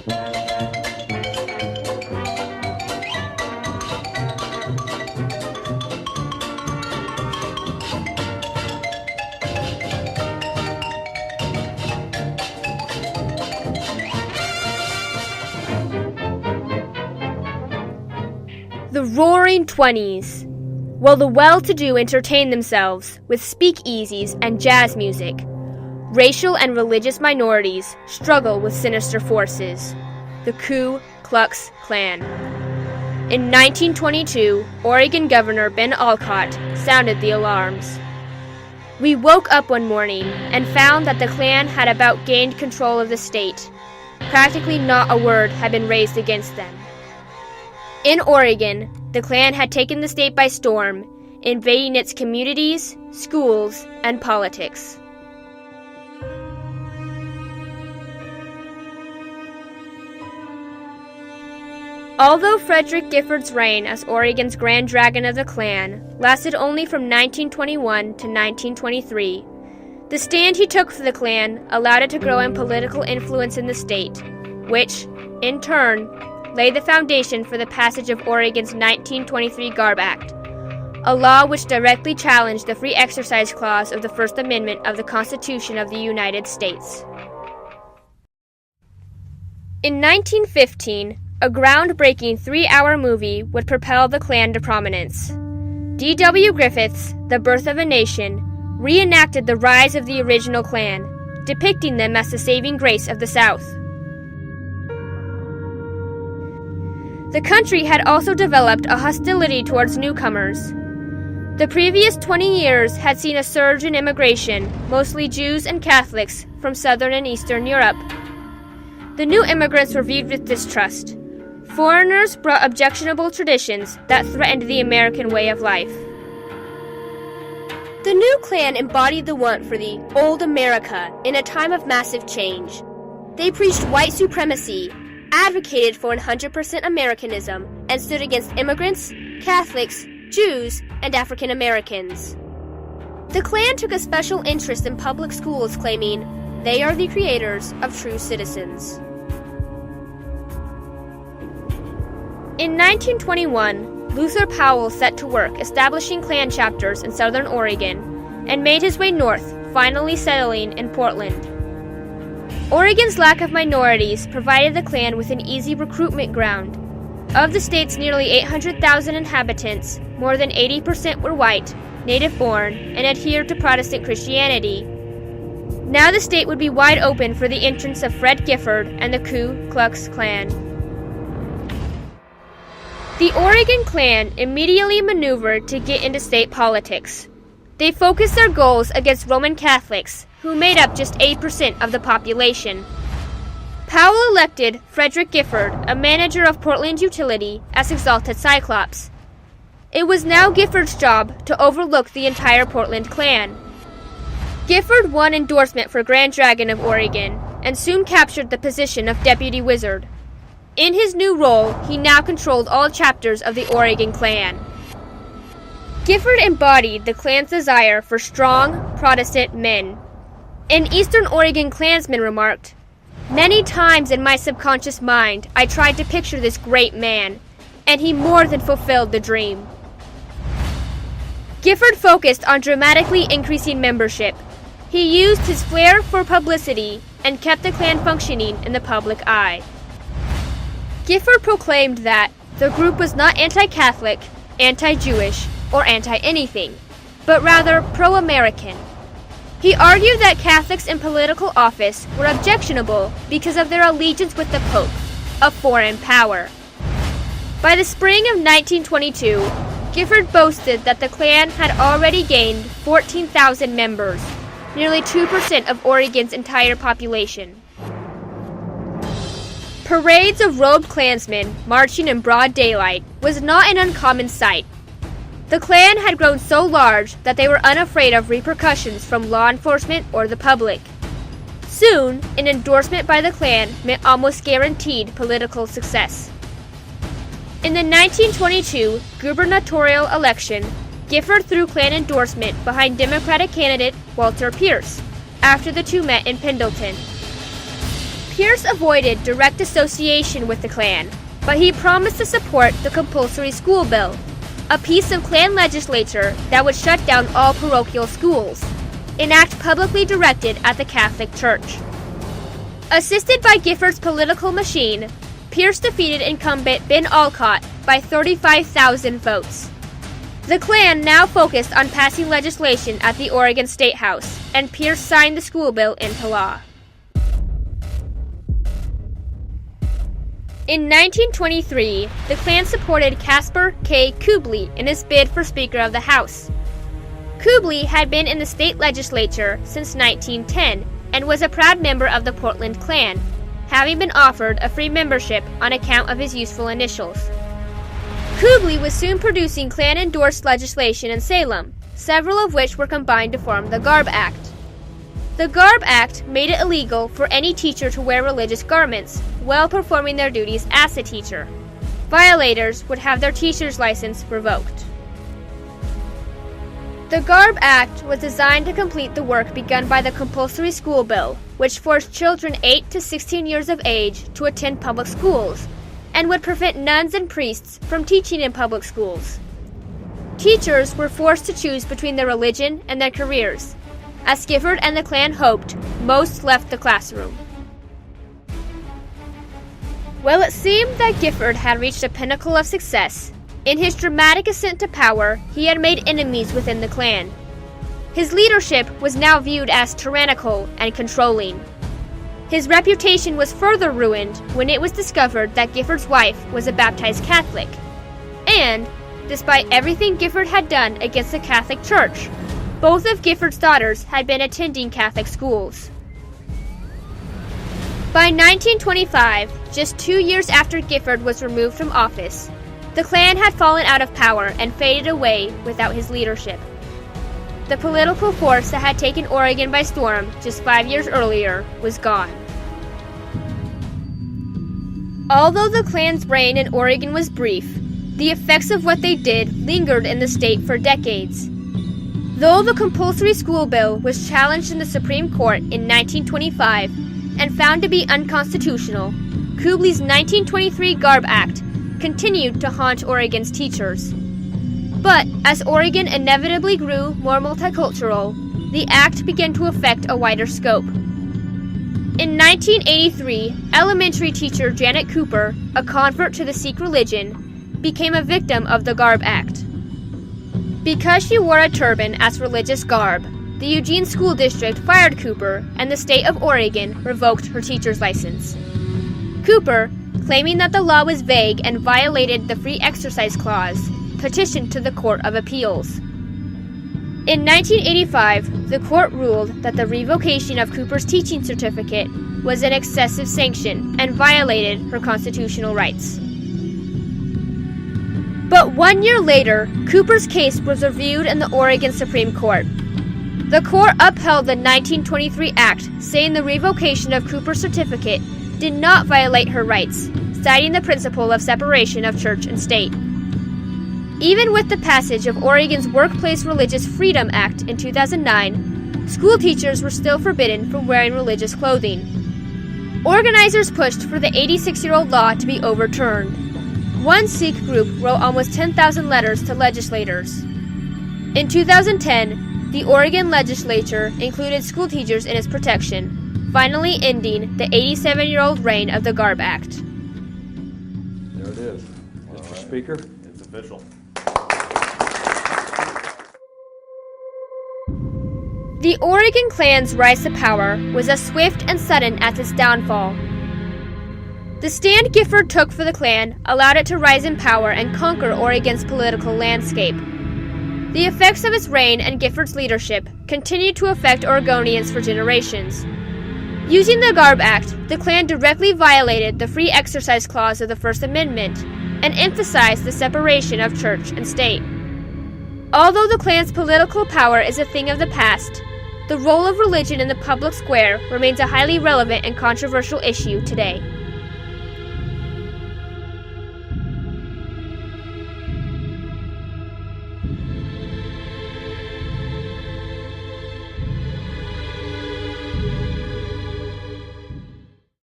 The Roaring Twenties. While the well-to-do entertain themselves with speakeasies and jazz music, racial and religious minorities struggle with sinister forces, the Ku Klux Klan. In 1922, Oregon Governor Ben Alcott sounded the alarms. We woke up one morning and found that the Klan had about gained control of the state. Practically not a word had been raised against them. In Oregon, the Klan had taken the state by storm, invading its communities, schools, and politics. Although Frederick Gifford's reign as Oregon's Grand Dragon of the Klan lasted only from 1921 to 1923, the stand he took for the Klan allowed it to grow in political influence in the state, which, in turn, laid the foundation for the passage of Oregon's 1923 Garb Act, a law which directly challenged the Free Exercise Clause of the First Amendment of the Constitution of the United States. In 1915, a groundbreaking 3-hour movie would propel the Klan to prominence. D.W. Griffith's The Birth of a Nation reenacted the rise of the original Klan, depicting them as the saving grace of the South. The country had also developed a hostility towards newcomers. The previous 20 years had seen a surge in immigration, mostly Jews and Catholics from Southern and Eastern Europe. The new immigrants were viewed with distrust. Foreigners brought objectionable traditions that threatened the American way of life. The new Klan embodied the want for the old America in a time of massive change. They preached white supremacy, advocated for 100% Americanism, and stood against immigrants, Catholics, Jews, and African Americans. The Klan took a special interest in public schools, claiming they are the creators of true citizens. In 1921, Luther Powell set to work establishing Klan chapters in Southern Oregon and made his way north, finally settling in Portland. Oregon's lack of minorities provided the Klan with an easy recruitment ground. Of the state's nearly 800,000 inhabitants, more than 80% were white, native-born, and adhered to Protestant Christianity. Now the state would be wide open for the entrance of Fred Gifford and the Ku Klux Klan. The Oregon Klan immediately maneuvered to get into state politics. They focused their goals against Roman Catholics, who made up just 8% of the population. Powell elected Frederick Gifford, a manager of Portland Utility, as Exalted Cyclops. It was now Gifford's job to overlook the entire Portland Klan. Gifford won endorsement for Grand Dragon of Oregon and soon captured the position of Deputy Wizard. In his new role, he now controlled all chapters of the Oregon Klan. Gifford embodied the Klan's desire for strong, Protestant men. An Eastern Oregon Klansman remarked, "Many times in my subconscious mind, I tried to picture this great man, and he more than fulfilled the dream." Gifford focused on dramatically increasing membership. He used his flair for publicity and kept the Klan functioning in the public eye. Gifford proclaimed that the group was not anti-Catholic, anti-Jewish, or anti-anything, but rather pro-American. He argued that Catholics in political office were objectionable because of their allegiance with the Pope, a foreign power. By the spring of 1922, Gifford boasted that the Klan had already gained 14,000 members, nearly 2% of Oregon's entire population. Parades of robed Klansmen marching in broad daylight was not an uncommon sight. The Klan had grown so large that they were unafraid of repercussions from law enforcement or the public. Soon, an endorsement by the Klan meant almost guaranteed political success. In the 1922 gubernatorial election, Gifford threw Klan endorsement behind Democratic candidate Walter Pierce after the two met in Pendleton. Pierce avoided direct association with the Klan, but he promised to support the compulsory school bill, a piece of Klan legislature that would shut down all parochial schools, an act publicly directed at the Catholic Church. Assisted by Gifford's political machine, Pierce defeated incumbent Ben Alcott by 35,000 votes. The Klan now focused on passing legislation at the Oregon State House, and Pierce signed the school bill into law. In 1923, the Klan supported Casper K. Kubley in his bid for Speaker of the House. Kubley had been in the state legislature since 1910 and was a proud member of the Portland Klan, having been offered a free membership on account of his useful initials. Kubley was soon producing Klan-endorsed legislation in Salem, several of which were combined to form the Garb Act. The Garb Act made it illegal for any teacher to wear religious garments while performing their duties as a teacher. Violators would have their teacher's license revoked. The Garb Act was designed to complete the work begun by the compulsory school bill, which forced children 8 to 16 years of age to attend public schools, and would prevent nuns and priests from teaching in public schools. Teachers were forced to choose between their religion and their careers. As Gifford and the Klan hoped, most left the classroom. Well, it seemed that Gifford had reached a pinnacle of success. In his dramatic ascent to power, he had made enemies within the Klan. His leadership was now viewed as tyrannical and controlling. His reputation was further ruined when it was discovered that Gifford's wife was a baptized Catholic. And, despite everything Gifford had done against the Catholic Church, both of Gifford's daughters had been attending Catholic schools. By 1925, just 2 years after Gifford was removed from office, the Klan had fallen out of power and faded away without his leadership. The political force that had taken Oregon by storm just 5 years earlier was gone. Although the Klan's reign in Oregon was brief, the effects of what they did lingered in the state for decades. Though the compulsory school bill was challenged in the Supreme Court in 1925 and found to be unconstitutional, Kubley's 1923 Garb Act continued to haunt Oregon's teachers. But as Oregon inevitably grew more multicultural, the act began to affect a wider scope. In 1983, elementary teacher Janet Cooper, a convert to the Sikh religion, became a victim of the Garb Act. Because she wore a turban as religious garb, the Eugene School District fired Cooper, and the state of Oregon revoked her teacher's license. Cooper, claiming that the law was vague and violated the Free Exercise Clause, petitioned to the Court of Appeals. In 1985, the court ruled that the revocation of Cooper's teaching certificate was an excessive sanction and violated her constitutional rights. But 1 year later, Cooper's case was reviewed in the Oregon Supreme Court. The court upheld the 1923 Act, saying the revocation of Cooper's certificate did not violate her rights, citing the principle of separation of church and state. Even with the passage of Oregon's Workplace Religious Freedom Act in 2009, school teachers were still forbidden from wearing religious clothing. Organizers pushed for the 86-year-old law to be overturned. One Sikh group wrote almost 10,000 letters to legislators. In 2010, the Oregon legislature included school teachers in its protection, finally ending the 87-year-old reign of the Garb Act. There it is. Mr. Speaker, it's official. The Oregon Klan's rise to power was as swift and sudden as its downfall. The stand Gifford took for the Klan allowed it to rise in power and conquer Oregon's political landscape. The effects of its reign and Gifford's leadership continued to affect Oregonians for generations. Using the Garb Act, the Klan directly violated the Free Exercise Clause of the First Amendment and emphasized the separation of church and state. Although the Klan's political power is a thing of the past, the role of religion in the public square remains a highly relevant and controversial issue today.